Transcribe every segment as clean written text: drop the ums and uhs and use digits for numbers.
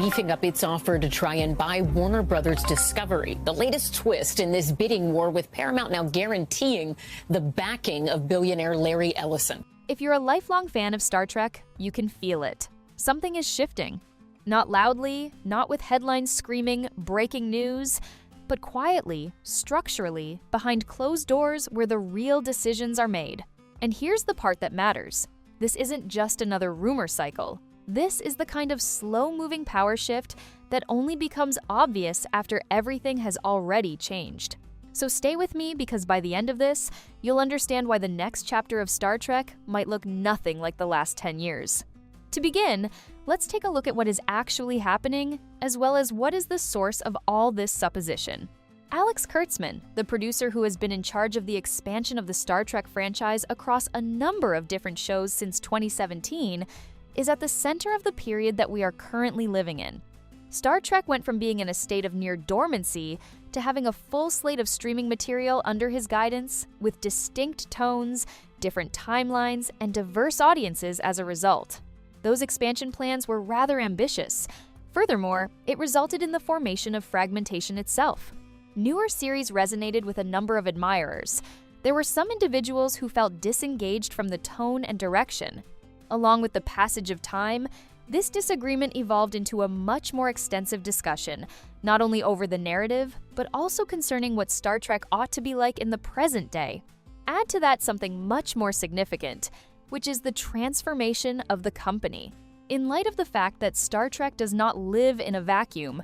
beefing up its offer to try and buy Warner Brothers Discovery. The latest twist in this bidding war, with Paramount now guaranteeing the backing of billionaire Larry Ellison. If you're a lifelong fan of Star Trek, you can feel it. Something is shifting. Not loudly, not with headlines screaming breaking news, but quietly, structurally, behind closed doors where the real decisions are made. And here's the part that matters. This isn't just another rumor cycle. This is the kind of slow-moving power shift that only becomes obvious after everything has already changed. So stay with me, because by the end of this, you'll understand why the next chapter of Star Trek might look nothing like the last 10 years. To begin, let's take a look at what is actually happening, as well as what is the source of all this supposition. Alex Kurtzman, the producer who has been in charge of the expansion of the Star Trek franchise across a number of different shows since 2017, is at the center of the period that we are currently living in. Star Trek went from being in a state of near dormancy to having a full slate of streaming material under his guidance, with distinct tones, different timelines, and diverse audiences as a result. Those expansion plans were rather ambitious. Furthermore, it resulted in the formation of fragmentation itself. Newer series resonated with a number of admirers. There were some individuals who felt disengaged from the tone and direction. Along with the passage of time, this disagreement evolved into a much more extensive discussion, not only over the narrative, but also concerning what Star Trek ought to be like in the present day. Add to that something much more significant, which is the transformation of the company. In light of the fact that Star Trek does not live in a vacuum,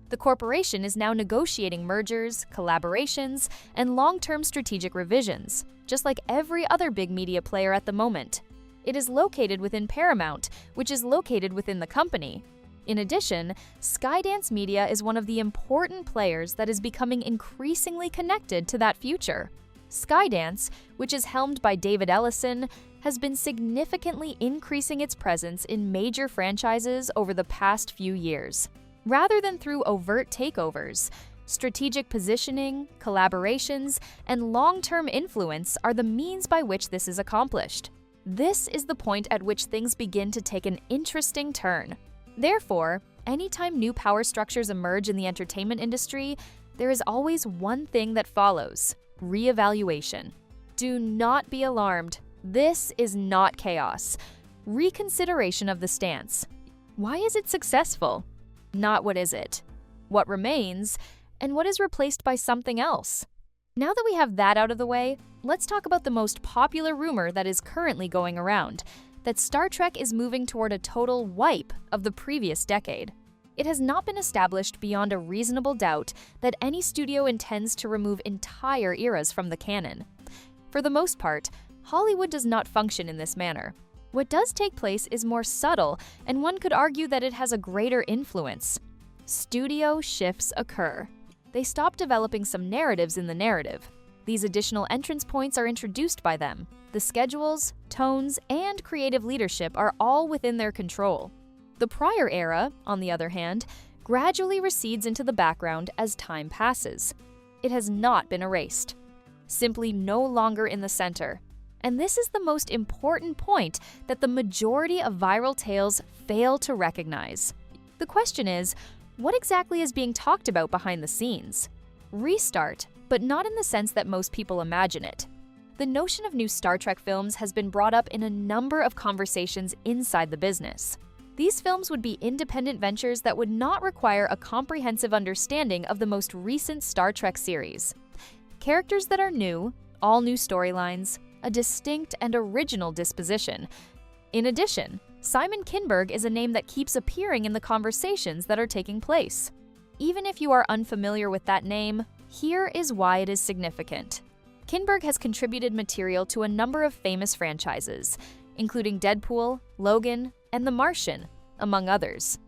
the corporation is now negotiating mergers, collaborations, and long-term strategic revisions, just like every other big media player at the moment. It is located within Paramount, which is located within the company. In addition, Skydance Media is one of the important players that is becoming increasingly connected to that future. Skydance, which is helmed by David Ellison, has been significantly increasing its presence in major franchises over the past few years. Rather than through overt takeovers, strategic positioning, collaborations, and long-term influence are the means by which this is accomplished. This is the point at which things begin to take an interesting turn. Therefore, anytime new power structures emerge in the entertainment industry, there is always one thing that follows: reevaluation. Do not be alarmed. This is not chaos. Reconsideration of the stance. Why is it successful? Not what is it. What remains, and what is replaced by something else. Now that we have that out of the way, let's talk about the most popular rumor that is currently going around, that Star Trek is moving toward a total wipe of the previous decade. It has not been established beyond a reasonable doubt that any studio intends to remove entire eras from the canon. For the most part, Hollywood does not function in this manner. What does take place is more subtle, and one could argue that it has a greater influence. Studio shifts occur. They stop developing some narratives in the narrative. These additional entrance points are introduced by them. The schedules, tones, and creative leadership are all within their control. The prior era, on the other hand, gradually recedes into the background as time passes. It has not been erased. Simply no longer in the center. And this is the most important point that the majority of viral tales fail to recognize. The question is, what exactly is being talked about behind the scenes? Restart, but not in the sense that most people imagine it. The notion of new Star Trek films has been brought up in a number of conversations inside the business. These films would be independent ventures that would not require a comprehensive understanding of the most recent Star Trek series. Characters that are new, all new storylines, a distinct and original disposition. In addition, Simon Kinberg is a name that keeps appearing in the conversations that are taking place. Even if you are unfamiliar with that name, here is why it is significant. Kinberg has contributed material to a number of famous franchises, including Deadpool, Logan, and The Martian, among others.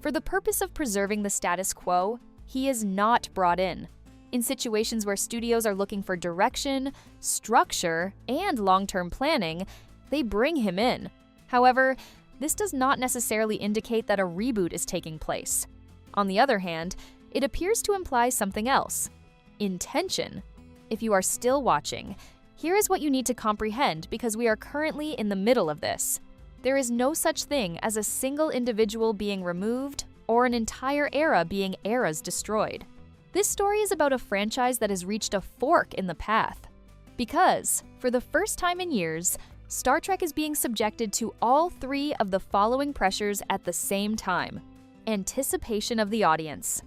For the purpose of preserving the status quo, he is not brought in. In situations where studios are looking for direction, structure, and long-term planning, they bring him in. However, this does not necessarily indicate that a reboot is taking place. On the other hand, it appears to imply something else: intention. If you are still watching, here is what you need to comprehend, because we are currently in the middle of this. There is no such thing as a single individual being removed, or an entire era being eras destroyed. This story is about a franchise that has reached a fork in the path. Because, for the first time in years, Star Trek is being subjected to all three of the following pressures at the same time: anticipation of the audience,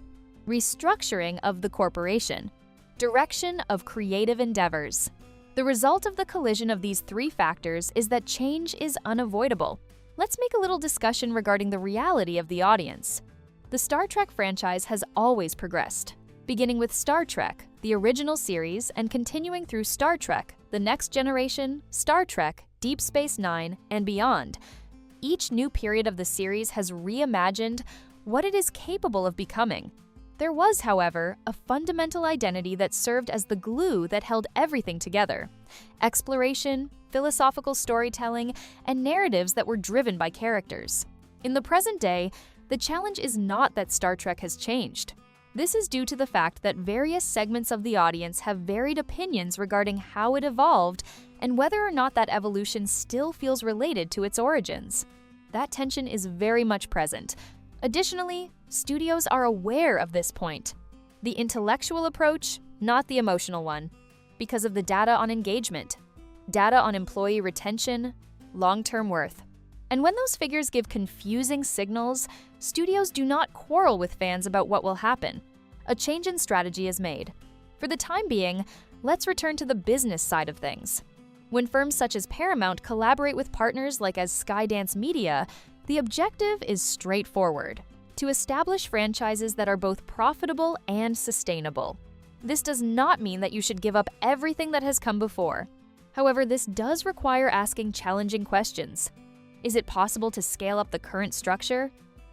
restructuring of the corporation, direction of creative endeavors. The result of the collision of these three factors is that change is unavoidable. Let's make a little discussion regarding the reality of the audience. The Star Trek franchise has always progressed, beginning with Star Trek, the original series, and continuing through Star Trek, The Next Generation, Star Trek, Deep Space Nine, and beyond. Each new period of the series has reimagined what it is capable of becoming. There was, however, a fundamental identity that served as the glue that held everything together: exploration, philosophical storytelling, and narratives that were driven by characters. In the present day, the challenge is not that Star Trek has changed. This is due to the fact that various segments of the audience have varied opinions regarding how it evolved and whether or not that evolution still feels related to its origins. That tension is very much present. Additionally, studios are aware of this point. The intellectual approach, not the emotional one, because of the data on engagement, data on employee retention, long-term worth. And when those figures give confusing signals, studios do not quarrel with fans about what will happen. A change in strategy is made. For the time being, let's return to the business side of things. When firms such as Paramount collaborate with partners like as Skydance Media, the objective is straightforward: to establish franchises that are both profitable and sustainable. This does not mean that you should give up everything that has come before. However, this does require asking challenging questions. Is it possible to scale up the current structure?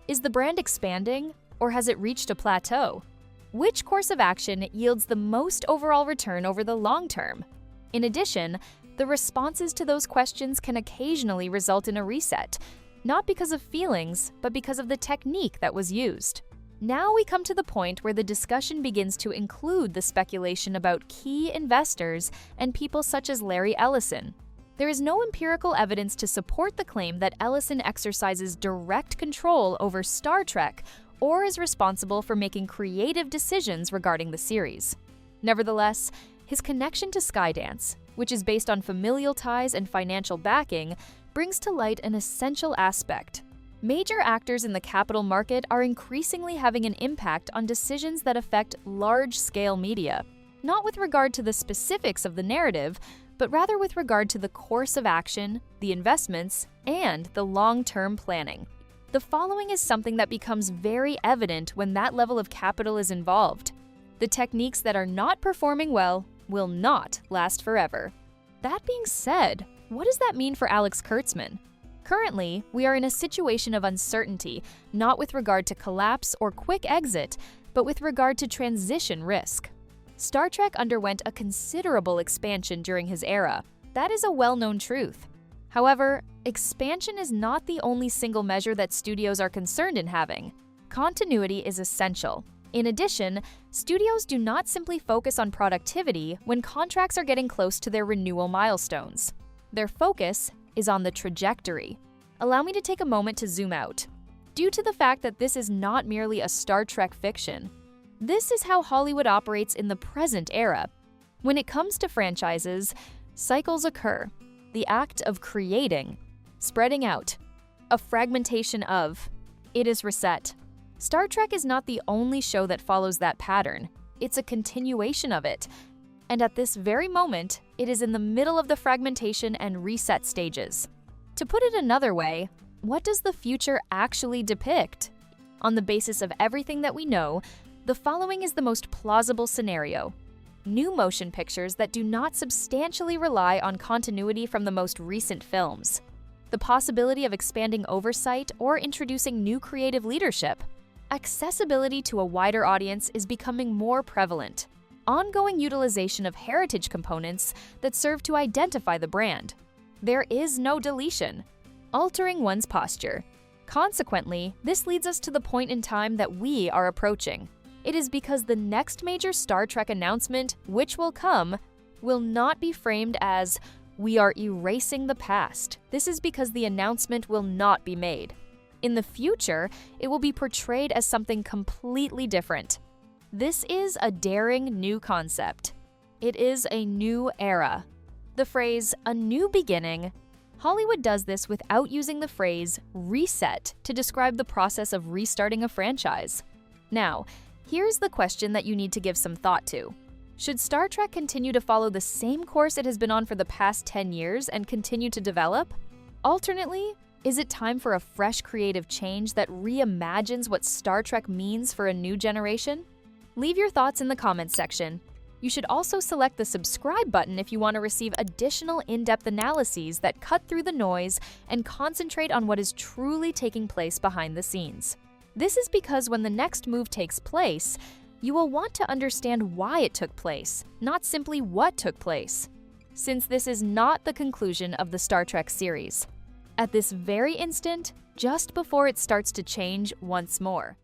Is the brand expanding, or has it reached a plateau? Which course of action yields the most overall return over the long term? In addition, the responses to those questions can occasionally result in a reset, not because of feelings, but because of the technique that was used. Now we come to the point where the discussion begins to include the speculation about key investors and people such as Larry Ellison. There is no empirical evidence to support the claim that Ellison exercises direct control over Star Trek or is responsible for making creative decisions regarding the series. Nevertheless, his connection to Skydance, which is based on familial ties and financial backing, brings to light an essential aspect. Major actors in the capital market are increasingly having an impact on decisions that affect large-scale media, not with regard to the specifics of the narrative, but rather with regard to the course of action, the investments, and the long-term planning. The following is something that becomes very evident when that level of capital is involved. The techniques that are not performing well will not last forever. That being said, what does that mean for Alex Kurtzman? Currently, we are in a situation of uncertainty, not with regard to collapse or quick exit, but with regard to transition risk. Star Trek underwent a considerable expansion during his era. That is a well-known truth. However, expansion is not the only single measure that studios are concerned in having. Continuity is essential. In addition, studios do not simply focus on productivity when contracts are getting close to their renewal milestones. Their focus is on the trajectory. Allow me to take a moment to zoom out. Due to the fact that this is not merely a Star Trek fiction, this is how Hollywood operates in the present era. When it comes to franchises, cycles occur. The act of creating, spreading out, a fragmentation of, it is reset. Star Trek is not the only show that follows that pattern. It's a continuation of it. And at this very moment, it is in the middle of the fragmentation and reset stages. To put it another way, what does the future actually depict? On the basis of everything that we know, the following is the most plausible scenario: new motion pictures that do not substantially rely on continuity from the most recent films. The possibility of expanding oversight or introducing new creative leadership. Accessibility to a wider audience is becoming more prevalent. Ongoing utilization of heritage components that serve to identify the brand. There is no deletion. Altering one's posture. Consequently, this leads us to the point in time that we are approaching. It is because the next major Star Trek announcement, which will come, will not be framed as, "We are erasing the past." This is because the announcement will not be made. In the future, it will be portrayed as something completely different. This is a daring new concept. It is a new era. The phrase, "a new beginning," Hollywood does this without using the phrase reset to describe the process of restarting a franchise. Now, here's the question that you need to give some thought to. Should Star Trek continue to follow the same course it has been on for the past 10 years and continue to develop? Alternately, is it time for a fresh creative change that reimagines what Star Trek means for a new generation? Leave your thoughts in the comments section. You should also select the subscribe button if you want to receive additional in-depth analyses that cut through the noise and concentrate on what is truly taking place behind the scenes. This is because when the next move takes place, you will want to understand why it took place, not simply what took place. Since this is not the conclusion of the Star Trek series. At this very instant, just before it starts to change once more.